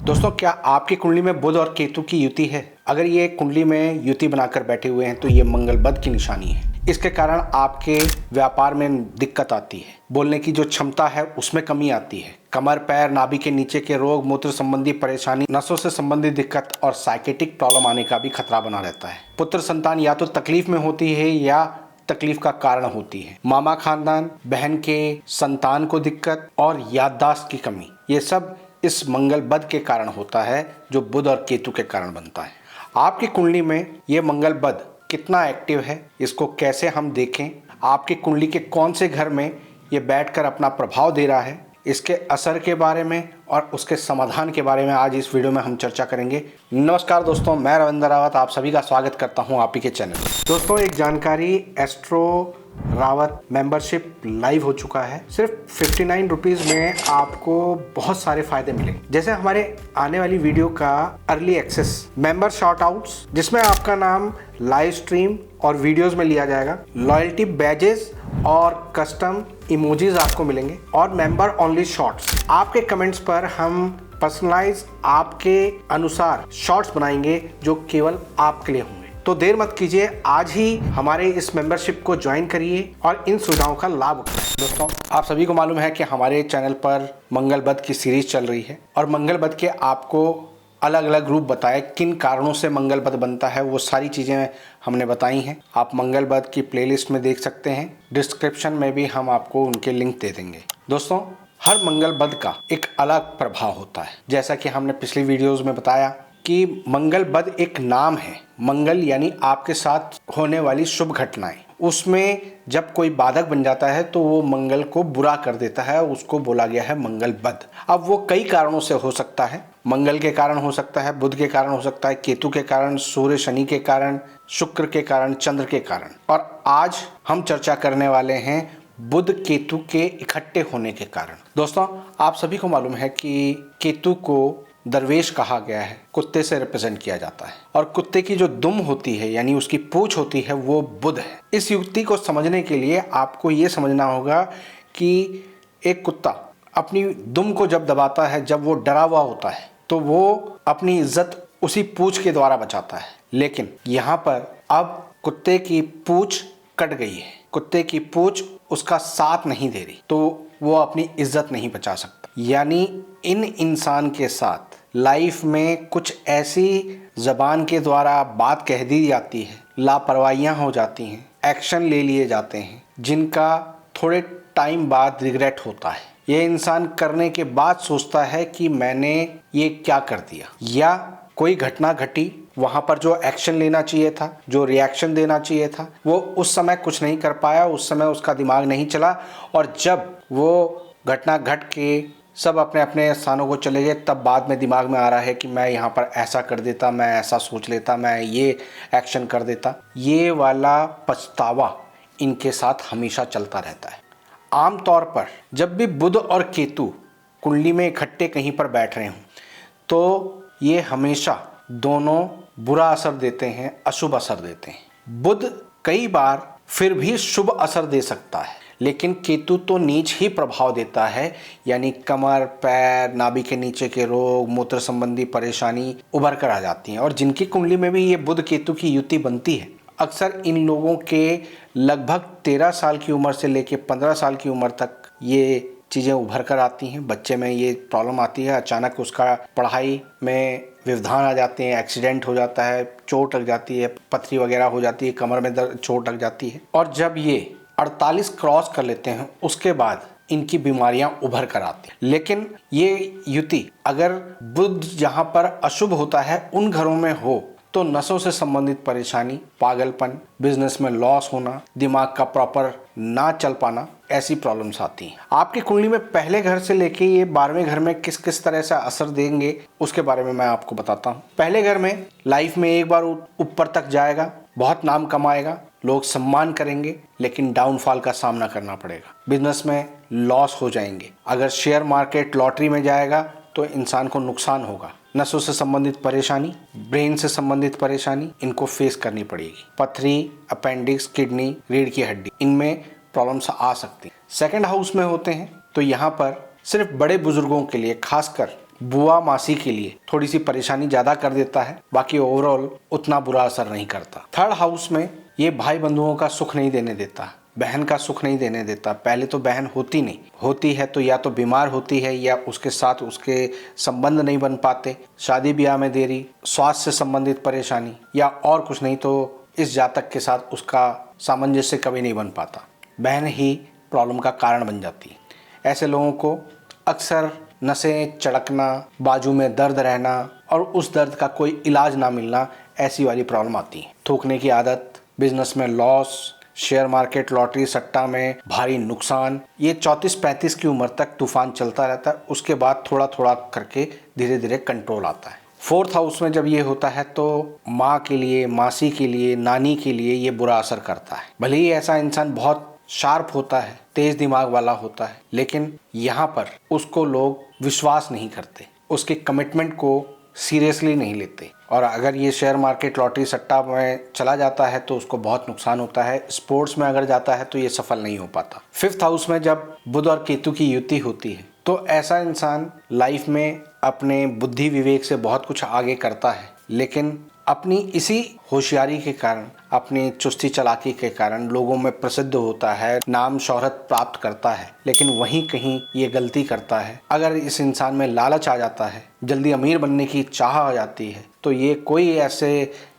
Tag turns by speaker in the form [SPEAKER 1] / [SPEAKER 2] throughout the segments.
[SPEAKER 1] दोस्तों, क्या आपकी कुंडली में बुध और केतु की युति है? अगर ये कुंडली में युति बनाकर बैठे हुए हैं तो ये मंगल बद की निशानी है। इसके कारण आपके व्यापार में दिक्कत आती है, बोलने की जो क्षमता है उसमें कमी आती है, कमर पैर नाभि के नीचे के रोग, मूत्र संबंधी परेशानी, नसों से संबंधित दिक्कत और साइकेटिक प्रॉब्लम आने का भी खतरा बना रहता है। पुत्र संतान या तो तकलीफ में होती है या तकलीफ का कारण होती है। मामा खानदान, बहन के संतान को दिक्कत और याददाश्त की कमी, ये सब इस मंगल बद के कारण होता है जो बुध और केतु के कारण बनता है। आपकी कुंडली में ये मंगल बद कितना एक्टिव है, इसको कैसे हम देखें, आपकी कुंडली के कौन से घर में ये बैठकर अपना प्रभाव दे रहा है, इसके असर के बारे में और उसके समाधान के बारे में आज इस वीडियो में हम चर्चा करेंगे। नमस्कार दोस्तों, मैं रविंद्र रावत आप सभी का स्वागत करता हूं आप ही के चैनल। दोस्तों, एक जानकारी, एस्ट्रो रावत मेंबरशिप लाइव हो चुका है। सिर्फ 59 रुपीज़ में आपको बहुत सारे फायदे मिलेंगे, जैसे हमारे आने वाली वीडियो का early access, member shout outs जिसमें आपका नाम लाइव स्ट्रीम और वीडियोस में लिया जाएगा, लॉयल्टी बैजेस और कस्टम इमोजीज आपको मिलेंगे और मेंबर ओनली शॉर्ट्स। आपके कमेंट्स पर हम पर्सनलाइज आपके अनुसार शॉर्ट्स बनाएंगे जो केवल आपके लिए होंगे। तो देर मत कीजिए, आज ही हमारे इस मेंबरशिप को ज्वाइन करिए और इन सुविधाओं का लाभ उठाएं। दोस्तों, आप सभी को मालूम है कि हमारे चैनल पर मंगल बद की सीरीज चल रही है और मंगल बद के आपको अलग अलग रूप बताए, किन कारणों से मंगल बद बनता है वो सारी चीज़ें हमने बताई हैं। आप मंगल बद की प्लेलिस्ट में देख सकते हैं, डिस्क्रिप्शन में भी हम आपको उनके लिंक दे देंगे। दोस्तों, हर मंगल बद का एक अलग प्रभाव होता है। जैसा कि हमने पिछली वीडियोज़ में बताया कि मंगल बद एक नाम है। मंगल यानी आपके साथ होने वाली शुभ घटनाएं, उसमें जब कोई बाधक बन जाता है तो वो मंगल को बुरा कर देता है, उसको बोला गया है मंगल बद। अब वो कई कारणों से हो सकता है, मंगल के कारण हो सकता है, बुध के कारण हो सकता है, केतु के कारण, सूर्य शनि के कारण, शुक्र के कारण, चंद्र के कारण। और आज हम चर्चा करने वाले हैं बुध केतु के इकट्ठे होने के कारण। दोस्तों, आप सभी को मालूम है कि केतु को दरवेश कहा गया है, कुत्ते से रिप्रेजेंट किया जाता है और कुत्ते की जो दुम होती है यानी उसकी पूंछ होती है वो बुध है। इस युक्ति को समझने के लिए आपको ये समझना होगा कि एक कुत्ता अपनी दुम को जब दबाता है, जब वो डरा हुआ होता है तो वो अपनी इज्जत उसी पूंछ के द्वारा बचाता है। लेकिन यहाँ पर अब कुत्ते की पूंछ कट गई है, कुत्ते की पूंछ उसका साथ नहीं दे रही, तो वो अपनी इज्जत नहीं बचा सकता। यानी इन इंसान के साथ लाइफ में कुछ ऐसी जबान के द्वारा बात कह दी जाती है, लापरवाहियां हो जाती हैं, एक्शन ले लिए जाते हैं जिनका थोड़े टाइम बाद रिग्रेट होता है। ये इंसान करने के बाद सोचता है कि मैंने ये क्या कर दिया, या कोई घटना घटी, वहाँ पर जो एक्शन लेना चाहिए था, जो रिएक्शन देना चाहिए था, वो उस समय कुछ नहीं कर पाया, उस समय उसका दिमाग नहीं चला और जब वो घटना घट के सब अपने अपने स्थानों को चले गए तब बाद में दिमाग में आ रहा है कि मैं यहाँ पर ऐसा कर देता, मैं ऐसा सोच लेता, मैं ये एक्शन कर देता। ये वाला पछतावा इनके साथ हमेशा चलता रहता है। आम तौर पर जब भी बुध और केतु कुंडली में इकट्ठे कहीं पर बैठ रहे हों तो ये हमेशा दोनों बुरा असर देते हैं, अशुभ असर देते हैं। बुध कई बार फिर भी शुभ असर दे सकता है, लेकिन केतु तो नीच ही प्रभाव देता है, यानी कमर पैर नाभि के नीचे के रोग, मूत्र संबंधी परेशानी उभर कर आ जाती हैं। और जिनकी कुंडली में भी ये बुध केतु की युति बनती है, अक्सर इन लोगों के लगभग 13 साल की उम्र से लेकर 15 साल की उम्र तक ये चीज़ें उभर कर आती हैं। बच्चे में ये प्रॉब्लम आती है, अचानक उसका पढ़ाई में व्यवधान आ जाते हैं, एक्सीडेंट हो जाता है, चोट लग जाती है, पथरी वगैरह हो जाती है, कमर में दर्द, चोट लग जाती है। और जब ये 48 क्रॉस कर लेते हैं उसके बाद इनकी बीमारियां उभर कर आती हैं। लेकिन ये युति अगर बुध जहां पर अशुभ होता है उन घरों में हो तो नसों से संबंधित परेशानी, पागलपन, बिजनेस में लॉस होना, दिमाग का प्रॉपर ना चल पाना, ऐसी प्रॉब्लम्स आती हैं। आपकी कुंडली में पहले घर से लेके ये 12वें घर में किस किस तरह से असर देंगे उसके बारे में मैं आपको बताता हूँ। पहले घर में लाइफ में एक बार ऊपर तक जाएगा, बहुत नाम कमाएगा, लोग सम्मान करेंगे, लेकिन डाउनफॉल का सामना करना पड़ेगा। बिजनेस में लॉस हो जाएंगे। अगर शेयर मार्केट लॉटरी में जाएगा तो इंसान को नुकसान होगा। नसों से संबंधित परेशानी, ब्रेन से संबंधित परेशानी इनको फेस करनी पड़ेगी। पथरी, अपेंडिक्स, किडनी, रीढ़ की हड्डी, इनमें प्रॉब्लम्स आ सकती हैं। सेकंड हाउस में होते हैं तो यहाँ पर सिर्फ बड़े बुजुर्गों के लिए, खासकर बुआ मासी के लिए थोड़ी सी परेशानी ज्यादा कर देता है, बाकी ओवरऑल उतना बुरा असर नहीं करता। थर्ड हाउस में ये भाई बंधुओं का सुख नहीं देने देता, बहन का सुख नहीं देने देता। पहले तो बहन होती नहीं, होती है तो या तो बीमार होती है या उसके साथ उसके संबंध नहीं बन पाते, शादी ब्याह में देरी, स्वास्थ्य से संबंधित परेशानी, या और कुछ नहीं तो इस जातक के साथ उसका सामंजस्य कभी नहीं बन पाता। बहन ही प्रॉब्लम का कारण बन जाती है। ऐसे लोगों को अक्सर नसें चढ़कना, बाजू में दर्द रहना और उस दर्द का कोई इलाज ना मिलना, ऐसी वाली प्रॉब्लम आती है। थूकने की आदत, बिजनेस में लॉस, शेयर मार्केट, लॉटरी, सट्टा में भारी नुकसान, ये 34-35 की उम्र तक तूफान चलता रहता है। उसके बाद थोड़ा थोड़ा करके धीरे धीरे कंट्रोल आता है। फोर्थ हाउस में जब ये होता है तो माँ के लिए, मासी के लिए, नानी के लिए ये बुरा असर करता है। भले ही ऐसा इंसान बहुत शार्प होता है, तेज दिमाग वाला होता है, लेकिन यहाँ पर उसको लोग विश्वास नहीं करते, उसके कमिटमेंट को सीरियसली नहीं लेते, और अगर ये शेयर मार्केट, लॉटरी, सट्टा में चला जाता है तो उसको बहुत नुकसान होता है। स्पोर्ट्स में अगर जाता है तो ये सफल नहीं हो पाता। फिफ्थ हाउस में जब बुध और केतु की युति होती है तो ऐसा इंसान लाइफ में अपने बुद्धि विवेक से बहुत कुछ आगे करता है, लेकिन अपनी इसी होशियारी के कारण, अपनी चुस्ती चालाकी के कारण लोगों में प्रसिद्ध होता है, नाम शोहरत प्राप्त करता है, लेकिन वहीं कहीं ये गलती करता है। अगर इस इंसान में लालच आ जाता है, जल्दी अमीर बनने की चाह आ जाती है, तो ये कोई ऐसे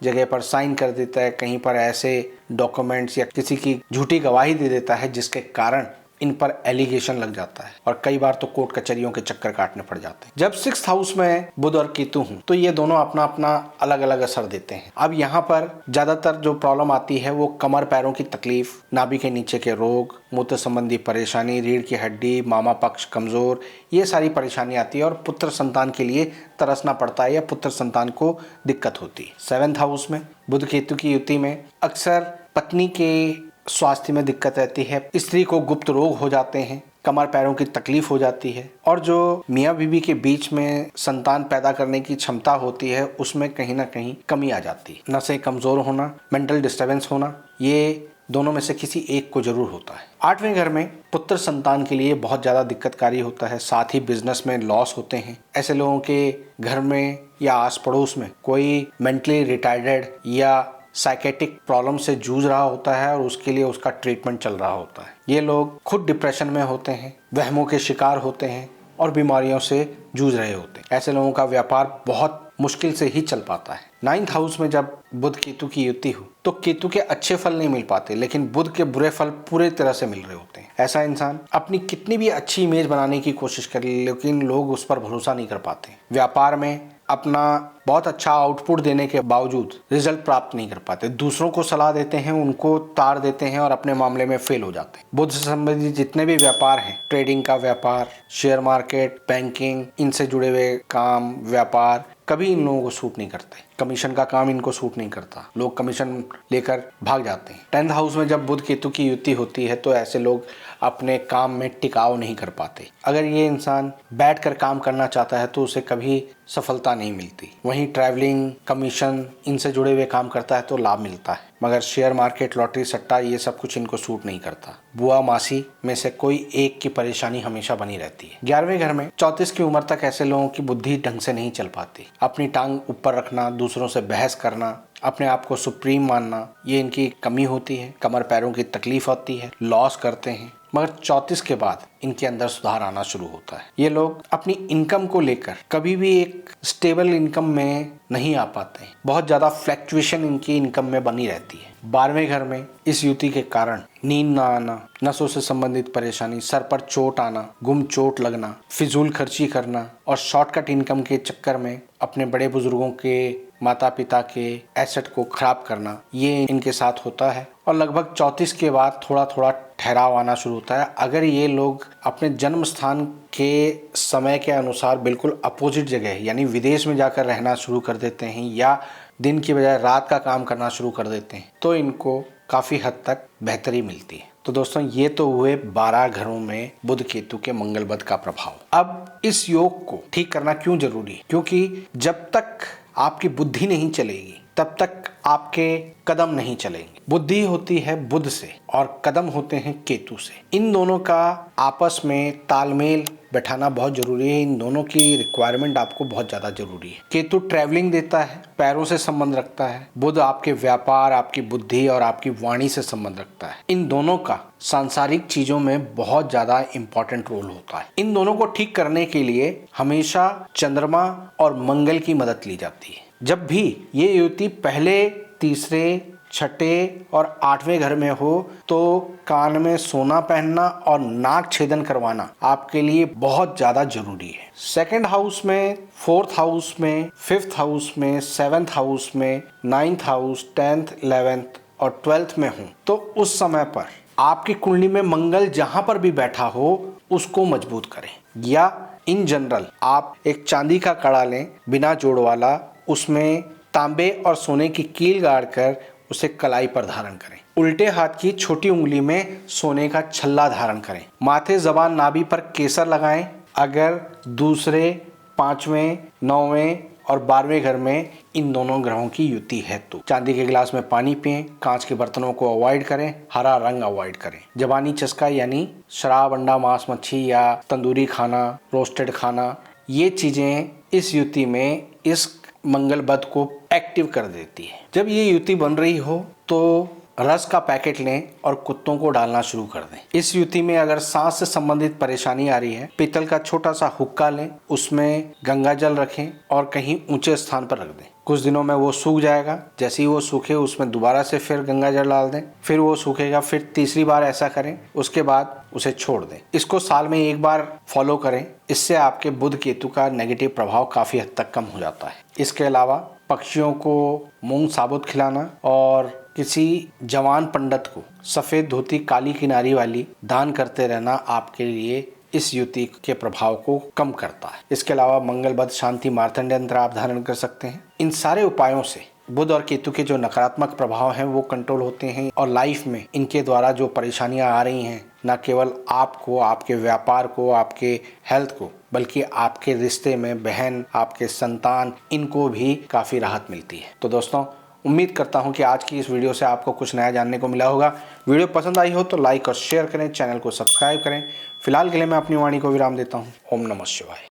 [SPEAKER 1] जगह पर साइन कर देता है, कहीं पर ऐसे डॉक्यूमेंट्स या किसी की झूठी गवाही दे देता है जिसके कारण इन पर एलिगेशन लग जाता है और कई बार तो कोर्ट कचहरियों के चक्कर काटने पड़ जाते हैं। जब सिक्स्थ हाउस में बुध और केतु हूं तो ये दोनों अपना अपना अलग अलग असर देते हैं। अब यहाँ पर ज्यादातर जो प्रॉब्लम आती है वो कमर पैरों की तकलीफ, नाभि के नीचे के रोग, मूत्र संबंधी परेशानी, रीढ़ की हड्डी, मामा पक्ष कमजोर, ये सारी परेशानी आती है और पुत्र संतान के लिए तरसना पड़ता है या पुत्र संतान को दिक्कत होती है। सेवेंथ हाउस में बुध केतु की युति में अक्सर पत्नी के स्वास्थ्य में दिक्कत रहती है, स्त्री को गुप्त रोग हो जाते हैं, कमर पैरों की तकलीफ हो जाती है, और जो मियाँ बीवी के बीच में संतान पैदा करने की क्षमता होती है उसमें कहीं ना कहीं कमी आ जाती है। नसें कमजोर होना, मेंटल डिस्टर्बेंस होना, ये दोनों में से किसी एक को जरूर होता है। आठवें घर में पुत्र संतान के लिए बहुत ज्यादा दिक्कतकारी होता है, साथ ही बिजनेस में लॉस होते हैं। ऐसे लोगों के घर में या आस पड़ोस में कोई मेंटली रिटार्डेड या साइकेटिक प्रॉब्लम से जूझ रहा होता है और उसके लिए उसका ट्रीटमेंट चल रहा होता है। ये लोग खुद डिप्रेशन में होते हैं, वहमों के शिकार होते हैं और बीमारियों से जूझ रहे होते हैं। ऐसे लोगों का व्यापार बहुत मुश्किल से ही चल पाता है। नाइन्थ हाउस में जब बुध केतु की युति हो तो केतु के अच्छे फल नहीं मिल पाते, लेकिन बुध के बुरे फल पूरे तरह से मिल रहे होते हैं। ऐसा इंसान अपनी कितनी भी अच्छी इमेज बनाने की कोशिश करे, लेकिन लोग उस पर भरोसा नहीं कर पाते। व्यापार में अपना बहुत अच्छा आउटपुट देने के बावजूद रिजल्ट प्राप्त नहीं कर पाते, दूसरों को सलाह देते हैं, उनको ताड़ देते हैं और अपने मामले में फेल हो जाते हैं। बुध से संबंधित जितने भी व्यापार हैं, ट्रेडिंग का व्यापार, शेयर मार्केट, बैंकिंग, इनसे जुड़े हुए काम, व्यापार, कभी इन लोगों को सूट नहीं करते। कमीशन का काम इनको सूट नहीं करता, लोग कमीशन लेकर भाग जाते हैं। 10th हाउस में जब बुध केतु की युति होती है तो ऐसे लोग अपने काम में टिकाव नहीं कर पाते। अगर ये इंसान बैठकर काम करना चाहता है तो उसे कभी सफलता नहीं मिलती। वहीं ट्रैवलिंग, कमीशन, इनसे जुड़े हुए काम करता है तो लाभ मिलता है, मगर शेयर मार्केट, लॉटरी, सट्टा, ये सब कुछ इनको सूट नहीं करता। बुआ मासी में से कोई एक की परेशानी हमेशा बनी रहती है। 11वें घर में 34 की उम्र तक ऐसे लोगों की बुद्धि ढंग से नहीं चल पाती। अपनी टांग ऊपर रखना, दूसरों से बहस करना, अपने आप को सुप्रीम मानना, ये इनकी कमी होती है। कमर पैरों की तकलीफ होती है, लॉस करते हैं, मगर 34 के बाद इनके अंदर सुधार आना शुरू होता है। ये लोग अपनी इनकम को लेकर कभी भी एक स्टेबल इनकम में नहीं आ पाते हैं, बहुत ज्यादा फ्लैक्चुएशन इनकी इनकम में बनी रहती है। 12वें घर में इस युति के कारण नींद ना आना, नसों से संबंधित परेशानी, सर पर चोट आना, गुम चोट लगना, फिजूल खर्ची करना और शॉर्टकट इनकम के चक्कर में अपने बड़े बुजुर्गों के, माता पिता के एसेट को खराब करना, ये इनके साथ होता है। और लगभग 34 के बाद थोड़ा थोड़ा ठहराव आना शुरू होता है। अगर ये लोग अपने जन्म स्थान के समय के अनुसार बिल्कुल अपोजिट जगह यानी विदेश में जाकर रहना शुरू कर देते हैं या दिन की बजाय रात का काम करना शुरू कर देते हैं तो इनको काफी हद तक बेहतरी मिलती है। तो दोस्तों, ये तो हुए 12 घरों में बुध केतु के मंगल बद का प्रभाव। अब इस योग को ठीक करना क्यों जरूरी है? क्योंकि जब तक आपकी बुद्धि नहीं चलेगी तब तक आपके कदम नहीं चलेंगे। बुद्धि होती है बुध से और कदम होते हैं केतु से। इन दोनों का आपस में तालमेल बैठाना बहुत जरूरी है। इन दोनों की रिक्वायरमेंट आपको बहुत ज़्यादा जरूरी है। केतु ट्रैवलिंग देता है, पैरों से संबंध रखता है। बुध आपके व्यापार, आपकी बुद्धि और आपकी वाणी से संबंध रखता है। इन दोनों का सांसारिक चीजों में बहुत ज्यादा इंपॉर्टेंट रोल होता है। इन दोनों को ठीक करने के लिए हमेशा चंद्रमा और मंगल की मदद ली जाती है। जब भी ये युति पहले, तीसरे, छठे और 8वें घर में हो तो कान में सोना पहनना और नाक छेदन करवाना आपके लिए बहुत ज्यादा जरूरी है। सेकंड हाउस में, फोर्थ हाउस में, फिफ्थ हाउस में, सेवेंथ हाउस में, 9th हाउस, 10th, 11th और 12th में हो तो उस समय पर आपकी कुंडली में मंगल जहां पर भी बैठा हो उसको मजबूत करें। या इन जनरल आप एक चांदी का कड़ा लें बिना जोड़ वाला, उसमें तांबे और सोने की कील गाड़कर उसे कलाई पर धारण करें। उल्टे हाथ की छोटी उंगली में सोने का छल्ला धारण करें। माथे, जबान, नाभि पर केसर लगाएं। अगर दूसरे, 5वें, 9वें और 12वें घर में इन दोनों ग्रहों की युति है तो चांदी के गिलास में पानी पिएं। कांच के बर्तनों को अवॉइड करें। हरा रंग अवॉइड करें। जबानी चस्का यानी शराब, अंडा, मांस, मच्छी या तंदूरी खाना, रोस्टेड खाना, ये चीजें इस युति में इस मंगल बुध को एक्टिव कर देती है। जब ये युति बन रही हो तो रस का पैकेट लें और कुत्तों को डालना शुरू कर दें। इस युति में अगर सांस से संबंधित परेशानी आ रही है, पीतल का छोटा सा हुक्का लें, उसमें गंगा जल रखें और कहीं ऊंचे स्थान पर रख दें। कुछ दिनों में वो सूख जाएगा। जैसे ही वो सूखे उसमें दोबारा से फिर गंगा जल डाल दें, फिर वो सूखेगा, फिर तीसरी बार ऐसा करें, उसके बाद उसे छोड़ दें। इसको साल में एक बार फॉलो करें। इससे आपके बुध केतु का नेगेटिव प्रभाव काफी हद तक कम हो जाता है। इसके अलावा पक्षियों को मूंग साबुत खिलाना और किसी जवान पंडित को सफेद धोती काली किनारी वाली दान करते रहना आपके लिए इस युति के प्रभाव को कम करता है। इसके अलावा मंगल बुध शांति मार्तंड यंत्र आप धारण कर सकते हैं। इन सारे उपायों से बुध और केतु के जो नकारात्मक प्रभाव हैं वो कंट्रोल होते हैं और लाइफ में इनके द्वारा जो परेशानियां आ रही हैं, न केवल आपको, आपके व्यापार को, आपके हेल्थ को, बल्कि आपके रिश्ते में बहन, आपके संतान, इनको भी काफ़ी राहत मिलती है। तो दोस्तों, उम्मीद करता हूं कि आज की इस वीडियो से आपको कुछ नया जानने को मिला होगा। वीडियो पसंद आई हो तो लाइक और शेयर करें, चैनल को सब्सक्राइब करें। फिलहाल के लिए मैं अपनी वाणी को विराम देता हूं। ओम नमः शिवाय।